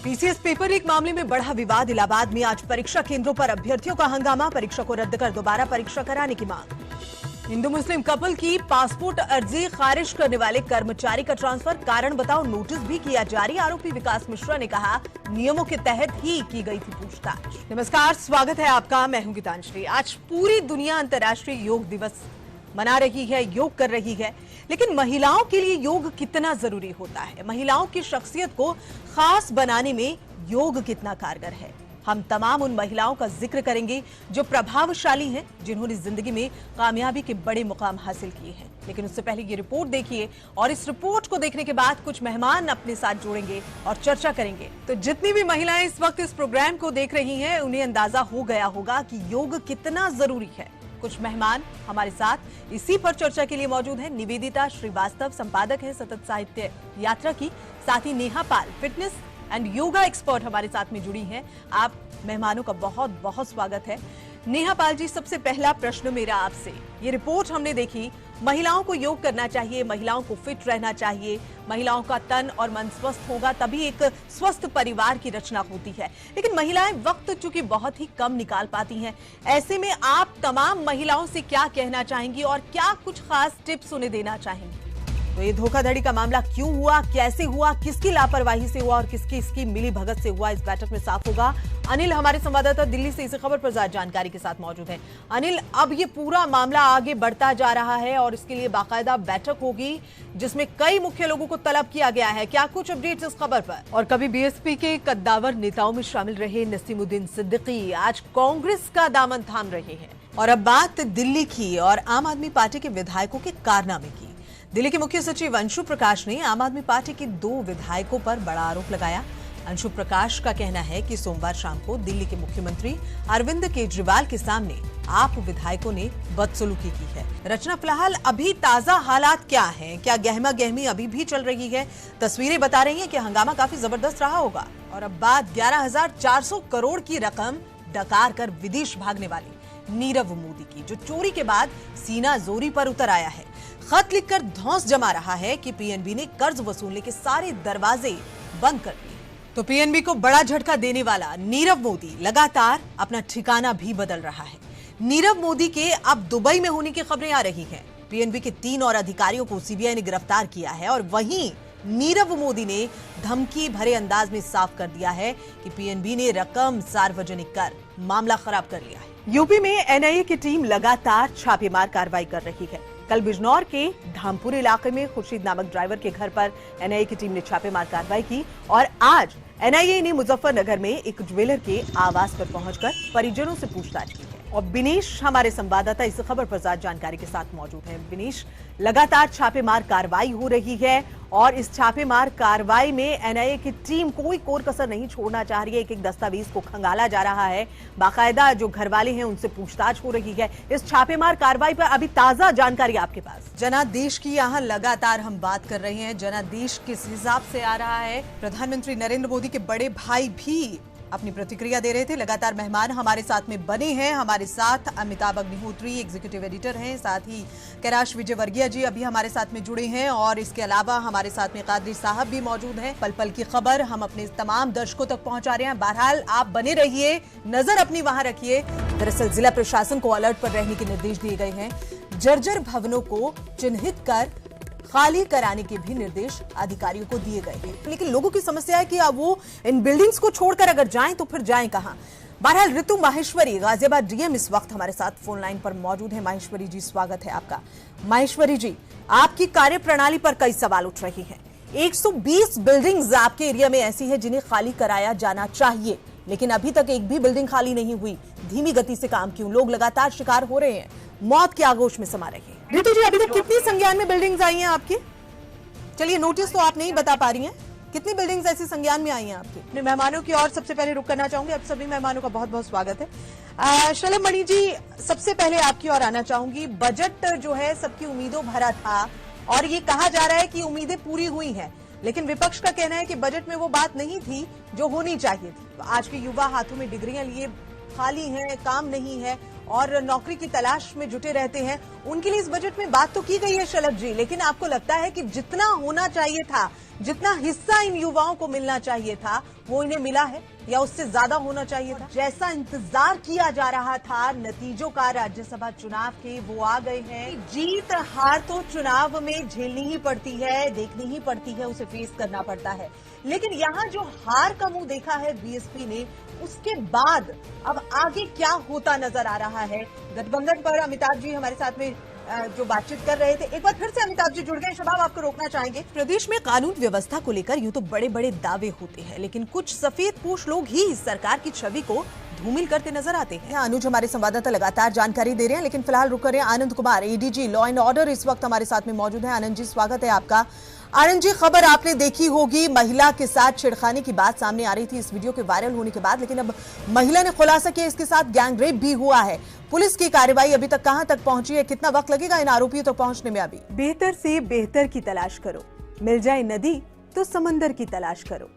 PCS paper leak मामले में बढ़ा विवाद। इलाहाबाद में आज परीक्षा केंद्रों पर अभ्यर्थियों का हंगामा। परीक्षा को रद्द कर दोबारा परीक्षा कराने की मांग। हिंदू मुस्लिम कपल की पासपोर्ट अर्जी खारिज करने वाले कर्मचारी का ट्रांसफर, कारण बताओ नोटिस भी किया जारी। आरोपी विकास मिश्रा ने कहा नियमों के तहत ही की गई थी पूछताछ। नमस्कार, स्वागत है आपका। मैं हूं गीतांजलि। आज पूरी दुनिया अंतर्राष्ट्रीय योग दिवस मना रही है, योग कर रही है, लेकिन महिलाओं के लिए योग कितना जरूरी होता है, महिलाओं की शख्सियत को खास बनाने में योग कितना कारगर है, हम तमाम उन महिलाओं का जिक्र करेंगे जो प्रभावशाली हैं, जिन्होंने जिंदगी में कामयाबी के बड़े मुकाम हासिल किए हैं। लेकिन उससे पहले ये रिपोर्ट देखिए, और इस रिपोर्ट को देखने के बाद कुछ मेहमान अपने साथ जोड़ेंगे और चर्चा करेंगे। तो जितनी भी महिलाएं इस वक्त इस प्रोग्राम को देख रही हैं, उन्हें अंदाजा हो गया होगा कि योग कितना जरूरी है। कुछ मेहमान हमारे साथ इसी पर चर्चा के लिए मौजूद हैं। निवेदिता श्रीवास्तव संपादक हैं सतत साहित्य यात्रा की, साथ ही नेहा पाल फिटनेस एंड योगा एक्सपर्ट हमारे साथ में जुड़ी हैं। आप मेहमानों का बहुत बहुत स्वागत है। नेहा पाल जी, सबसे पहला प्रश्न मेरा आपसे, ये रिपोर्ट हमने देखी, महिलाओं को योग करना चाहिए, महिलाओं को फिट रहना चाहिए, महिलाओं का तन और मन स्वस्थ होगा तभी एक स्वस्थ परिवार की रचना होती है। लेकिन महिलाएं वक्त चूंकि बहुत ही कम निकाल पाती हैं, ऐसे में आप तमाम महिलाओं से क्या कहना चाहेंगी और क्या कुछ खास टिप्स उन्हें देना चाहेंगी? तो ये धोखाधड़ी का मामला क्यों हुआ, कैसे हुआ, किसकी लापरवाही से हुआ और किसकी इसकी मिली भगत से हुआ, इस बैठक में साफ होगा। अनिल हमारे संवाददाता दिल्ली से इसी खबर पर ज्यादा जानकारी के साथ मौजूद हैं। अनिल, अब ये पूरा मामला आगे बढ़ता जा रहा है और इसके लिए बाकायदा बैठक होगी जिसमें कई मुख्य लोगों को तलब किया गया है। क्या कुछ अपडेट्स इस खबर पर? और कभी बीएसपी के कद्दावर नेताओं में शामिल रहे नसीमुद्दीन सिद्दीकी आज कांग्रेस का दामन थाम रहे हैं। और अब बात दिल्ली की और आम आदमी पार्टी के विधायकों के कारनामे की। दिल्ली के मुख्य सचिव अंशु प्रकाश ने आम आदमी पार्टी के 2 विधायकों पर बड़ा आरोप लगाया। अंशु प्रकाश का कहना है कि सोमवार शाम को दिल्ली के मुख्यमंत्री अरविंद केजरीवाल के सामने आप विधायकों ने बदसलूकी की है। रचना, फिलहाल अभी ताजा हालात क्या हैं? क्या गहमा गहमी अभी भी चल रही है? तस्वीरें बता रही हैं कि हंगामा काफी जबरदस्त रहा होगा। और अब बात 11,400 करोड़ की रकम डकार कर विदेश भागने वाली नीरव मोदी की, जो चोरी के बाद सीना जोरी पर उतर आया है। खत लिखकर धौंस जमा रहा है कि पीएनबी ने कर्ज वसूलने के सारे दरवाजे बंद कर दिए। तो पीएनबी को बड़ा झटका देने वाला नीरव मोदी लगातार अपना ठिकाना भी बदल रहा है। नीरव मोदी के अब दुबई में होने की खबरें आ रही हैं। पीएनबी के 3 और अधिकारियों को सीबीआई ने गिरफ्तार किया है और वहीं नीरव मोदी ने धमकी भरे अंदाज में साफ कर दिया है कि पीएनबी ने रकम सार्वजनिक कर मामला खराब कर लिया है। यूपी में एनआईए की टीम लगातार छापेमार कार्रवाई कर रही है। कल बिजनौर के धामपुर इलाके में खुर्शीद नामक ड्राइवर के घर पर एनआईए की टीम ने छापेमार कार्रवाई की और आज एनआईए ने मुजफ्फरनगर में एक ज्वेलर के आवास पर पहुंचकर परिजनों से पूछताछ की है। और विनेश हमारे संवाददाता इस खबर पर ज्यादा जानकारी के साथ मौजूद हैं। विनेश, लगातार छापेमार कार्रवाई हो रही है और इस छापेमार कार्रवाई में एनआईए की टीम कोई कोर कसर नहीं छोड़ना चाह रही है। एक एक दस्तावेज को खंगाला जा रहा है, बाकायदा जो घरवाले हैं उनसे पूछताछ हो रही है। इस छापेमार कार्रवाई पर अभी ताजा जानकारी आपके पास? जनादेश की यहाँ लगातार हम बात कर रहे हैं। जनादेश किस हिसाब से आ रहा है? प्रधानमंत्री नरेंद्र मोदी के बड़े भाई भी अपनी प्रतिक्रिया दे रहे थे। लगातार मेहमान हमारे साथ में बने हैं। हमारे साथ अमिताभ अग्निहोत्री एग्जीक्यूटिव एडिटर हैं, साथ ही कैलाश विजयवर्गीय जी अभी हमारे साथ में जुड़े हैं और इसके अलावा हमारे साथ में कादरी साहब भी मौजूद हैं। पल पल की खबर हम अपने तमाम दर्शकों तक पहुंचा रहे हैं। बहरहाल आप बने रहिए, नजर अपनी वहां रखिए। दरअसल जिला प्रशासन को अलर्ट पर रहने के निर्देश दिए गए हैं। जर्जर भवनों को चिन्हित कर खाली कराने के भी निर्देश अधिकारियों को दिए गए हैं। लेकिन लोगों की समस्या है कि अब वो इन बिल्डिंग्स को छोड़कर अगर जाएं तो फिर जाएं कहां? बहरहाल ऋतु माहेश्वरी गाजियाबाद डीएम इस वक्त हमारे साथ फोन लाइन पर मौजूद है। माहेश्वरी जी, स्वागत है आपका। माहेश्वरी जी, आपकी कार्यप्रणाली पर कई सवाल उठ रहे हैं। 120 बिल्डिंग्स आपके एरिया में ऐसी है जिन्हें खाली कराया जाना चाहिए, लेकिन अभी तक एक भी बिल्डिंग खाली नहीं हुई। धीमी गति से काम क्यों? लोग लगातार शिकार हो रहे हैं, मौत के आगोश में समा रहे हैं। ऋतु जी, अभी तक कितनी संज्ञान में बिल्डिंग्स आई हैं आपकी? चलिए, नोटिस तो आप नहीं बता पा रही हैं, कितनी बिल्डिंग्स ऐसी संज्ञान में आई हैं आपकी? अपने मेहमानों की और सबसे पहले रुक करना चाहूंगी। अब सभी मेहमानों का बहुत बहुत स्वागत है। शलम मणि जी, सबसे पहले आपकी ओर आना चाहूंगी। बजट जो है सबकी उम्मीदों भरा था और ये कहा जा रहा है कि उम्मीदें पूरी हुई हैं, लेकिन विपक्ष का कहना है कि बजट में वो बात नहीं थी जो होनी चाहिए थी। आज के युवा हाथों में डिग्रियां लिए खाली हैं, काम नहीं है और नौकरी की तलाश में जुटे रहते हैं। उनके लिए इस बजट में बात तो की गई है शलभ जी, लेकिन आपको लगता है कि जितना होना चाहिए था जितना हिस्सा इन युवाओं को मिलना चाहिए था वो इन्हें मिला है या उससे ज्यादा होना चाहिए था? जैसा इंतजार किया जा रहा था नतीजों का राज्यसभा चुनाव के, वो आ गए हैं। जीत हार तो चुनाव में झेलनी ही पड़ती है, देखनी ही पड़ती है, उसे फेस करना पड़ता है। लेकिन यहाँ जो हार का मुंह देखा है बीएसपी ने, उसके बाद अब आगे क्या होता नजर आ रहा है? गठबंधन पर अमिताभ जी हमारे साथ में जो बातचीत कर रहे थे, एक बार फिर से अमिताभ जी जुड़ गए। शबाब, आपको रोकना चाहेंगे। प्रदेश में कानून व्यवस्था को लेकर यूं तो बड़े बड़े दावे होते हैं, लेकिन कुछ सफेद पोश लोग ही इस सरकार की छवि को धूमिल करते नजर आते हैं। अनुज हमारे संवाददाता लगातार जानकारी दे रहे हैं, लेकिन फिलहाल रुक रहे हैं Anand Kumar, ADG law and order, इस वक्त हमारे साथ में मौजूद है। आनंद जी, स्वागत है आपका। आनंद जी, खबर आपने देखी होगी, महिला के साथ छेड़खानी की बात सामने आ रही थी इस वीडियो के वायरल होने के बाद, लेकिन अब महिला ने खुलासा किया इसके साथ गैंगरेप भी हुआ है। पुलिस की कार्रवाई अभी तक कहां तक पहुंची है? कितना वक्त लगेगा इन आरोपियों तक पहुंचने में? अभी बेहतर से बेहतर की तलाश करो, मिल जाए नदी तो समंदर की तलाश करो।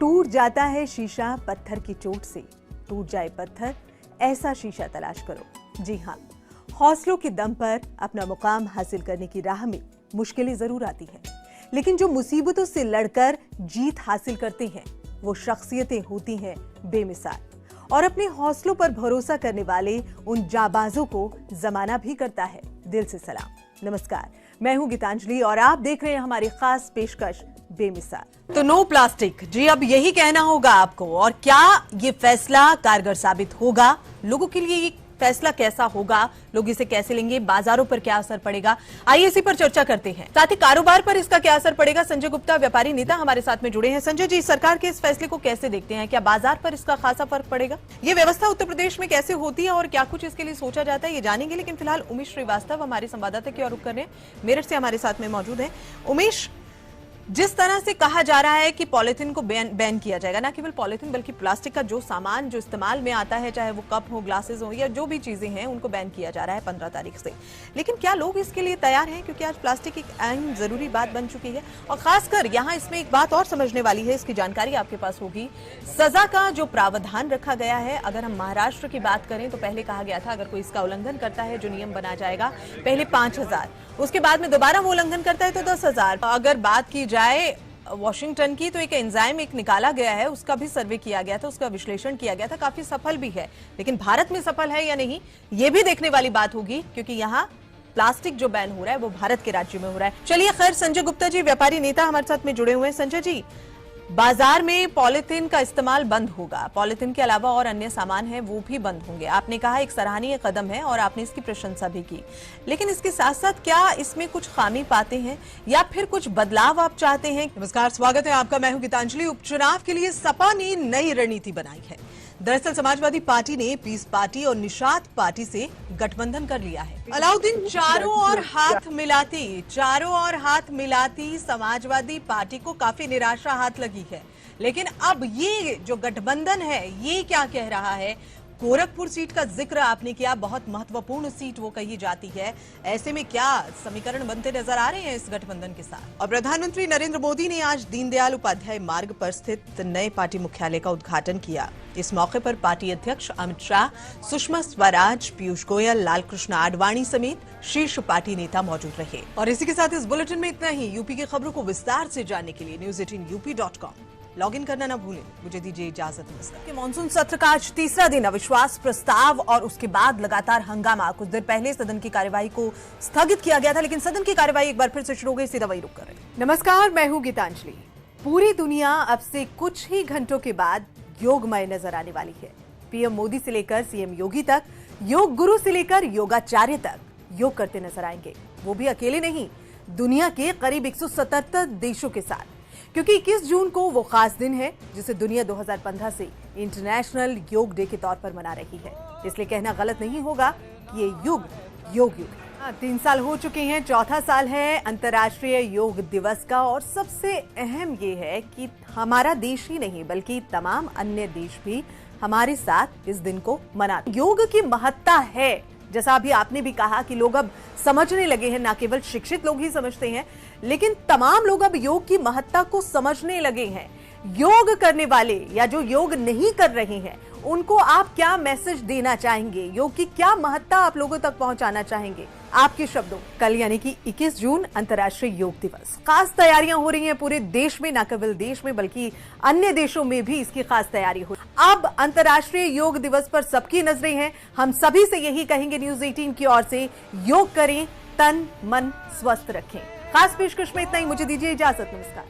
टूट जाता है शीशा पत्थर की चोट से, टूट जाए पत्थर ऐसा शीशा तलाश करो। जी हाँ, हौसलों के दम पर अपना मुकाम हासिल करने की राह में मुश्किलें जरूर आती हैं, लेकिन जो मुसीबतों से लड़कर जीत हासिल करते हैं वो शख्सियतें होती हैं बेमिसाल, और अपने हौसलों पर भरोसा करने वाले उन जाबाजों को जमाना भी करता है दिल से सलाम। नमस्कार, मैं हूं गीतांजलि और आप देख रहे हैं हमारी खास पेशकश बेमिसाल। तो नो प्लास्टिक, जी अब यही कहना होगा आपको। और क्या ये फैसला कारगर साबित होगा? लोगों के लिए ये फैसला कैसा होगा? लोग इसे कैसे लेंगे? बाजारों पर क्या असर पड़ेगा? आइए इसी पर चर्चा करते हैं। साथ ही कारोबार पर इसका क्या असर पड़ेगा? संजय गुप्ता, व्यापारी नेता, हमारे साथ में जुड़े हैं। संजय जी, सरकार के इस फैसले को कैसे देखते हैं? क्या बाजार पर इसका खासा फर्क पड़ेगा? ये व्यवस्था उत्तर प्रदेश में कैसे होती है और क्या कुछ इसके लिए सोचा जाता है, ये जानेंगे। लेकिन फिलहाल उमेश श्रीवास्तव हमारे संवाददाता की ओर रुख कर रहे हैं, मेरठ से हमारे साथ में मौजूद है। उमेश, जिस तरह से कहा जा रहा है कि पॉलिथीन को बैन किया जाएगा, ना केवल पॉलिथीन बल्कि प्लास्टिक का जो सामान जो इस्तेमाल में आता है, चाहे वो कप हो, ग्लासेस हो या जो भी चीजें हैं, उनको बैन किया जा रहा है 15 तारीख से। लेकिन क्या लोग इसके लिए तैयार हैं? क्योंकि आज प्लास्टिक एक अहम जरूरी बात बन चुकी है। और खासकर यहाँ इसमें एक बात और समझने वाली है, इसकी जानकारी आपके पास होगी। सजा का जो प्रावधान रखा गया है, अगर हम महाराष्ट्र की बात करें तो पहले कहा गया था अगर कोई इसका उल्लंघन करता है, जो नियम बना जाएगा, पहले 5,000, उसके बाद में दोबारा वो उल्लंघन करता है तो 10,000। अगर बात की जाए वॉशिंगटन की, तो एक एंजाइम एक निकाला गया है, उसका भी सर्वे किया गया था, उसका विश्लेषण किया गया था, काफी सफल भी है। लेकिन भारत में सफल है या नहीं, ये भी देखने वाली बात होगी, क्योंकि यहाँ प्लास्टिक जो बैन हो रहा है वो भारत के राज्य में हो रहा है। चलिए, खैर, संजय गुप्ता जी, व्यापारी नेता, हमारे साथ में जुड़े हुए हैं। संजय जी, बाजार में पॉलिथीन का इस्तेमाल बंद होगा, पॉलिथीन के अलावा और अन्य सामान हैं वो भी बंद होंगे। आपने कहा एक सराहनीय कदम है और आपने इसकी प्रशंसा भी की, लेकिन इसके साथ साथ क्या इसमें कुछ खामी पाते हैं या फिर कुछ बदलाव आप चाहते हैं? नमस्कार, स्वागत है आपका, मैं हूं गीतांजलि। उपचुनाव के लिए सपा ने नई रणनीति बनाई है। दरअसल समाजवादी पार्टी ने पीस पार्टी और निषाद पार्टी से गठबंधन कर लिया है। अलाउद्दीन चारों ओर हाथ मिलाती समाजवादी पार्टी को काफी निराशा हाथ लगी है। लेकिन अब ये जो गठबंधन है, ये क्या कह रहा है? गोरखपुर सीट का जिक्र आपने किया, बहुत महत्वपूर्ण सीट वो कही जाती है। ऐसे में क्या समीकरण बनते नजर आ रहे हैं इस गठबंधन के साथ? और प्रधानमंत्री नरेंद्र मोदी ने आज दीनदयाल उपाध्याय मार्ग पर स्थित नए पार्टी मुख्यालय का उद्घाटन किया। इस मौके पर पार्टी अध्यक्ष अमित शाह, सुषमा स्वराज, पीयूष गोयल, लालकृष्ण आडवाणी समेत शीर्ष पार्टी नेता मौजूद रहे। और इसी के साथ इस बुलेटिन में इतना ही। यूपी की खबरों को विस्तार से जानने के लिए news18up.com लॉगिन करना ना भूलें। मुझे दीजिए इजाजत, नमस्कार। मॉनसून सत्र का आज तीसरा दिन, अविश्वास प्रस्ताव और उसके बाद लगातार हंगामा। कुछ देर पहले सदन की कार्यवाही को स्थगित किया गया था, लेकिन सदन की कार्यवाही एक बार फिर से शुरू हो गई। सीधा वही रुक कर रहे हैं। नमस्कार, मैं हूं गीतांजलि। पूरी दुनिया अब से कुछ ही घंटों के बाद योगमय नजर आने वाली है। पीएम मोदी से लेकर सीएम योगी तक, योग गुरु से लेकर योगाचार्य तक योग करते नजर आएंगे। वो भी अकेले नहीं, दुनिया के करीब 177 देशों के साथ, क्योंकि 21 जून को वो खास दिन है जिसे दुनिया 2015 से इंटरनेशनल योग डे के तौर पर मना रही है। इसलिए कहना गलत नहीं होगा कि ये योग योग 3 साल हो चुके हैं, चौथा साल है अंतर्राष्ट्रीय योग दिवस का। और सबसे अहम ये है कि हमारा देश ही नहीं बल्कि तमाम अन्य देश भी हमारे साथ इस दिन को मनाते। योग की महत्ता है, जैसा अभी आपने भी कहा कि लोग अब समझने लगे हैं, ना केवल शिक्षित लोग ही समझते हैं, लेकिन तमाम लोग अब योग की महत्ता को समझने लगे हैं। योग करने वाले या जो योग नहीं कर रहे हैं उनको आप क्या मैसेज देना चाहेंगे? योग की क्या महत्ता आप लोगों तक पहुंचाना चाहेंगे? आपके शब्दों। कल यानी कि 21 जून अंतर्राष्ट्रीय योग दिवस, खास तैयारियां हो रही हैं पूरे देश में, न केवल देश में बल्कि अन्य देशों में भी इसकी खास तैयारी हो। अब अंतर्राष्ट्रीय योग दिवस पर सबकी नजरें हैं। हम सभी से यही कहेंगे न्यूज 18 की ओर से, योग करें, तन मन स्वस्थ रखें। खास पेशकश में इतना ही, मुझे दीजिए इजाजत, नमस्कार।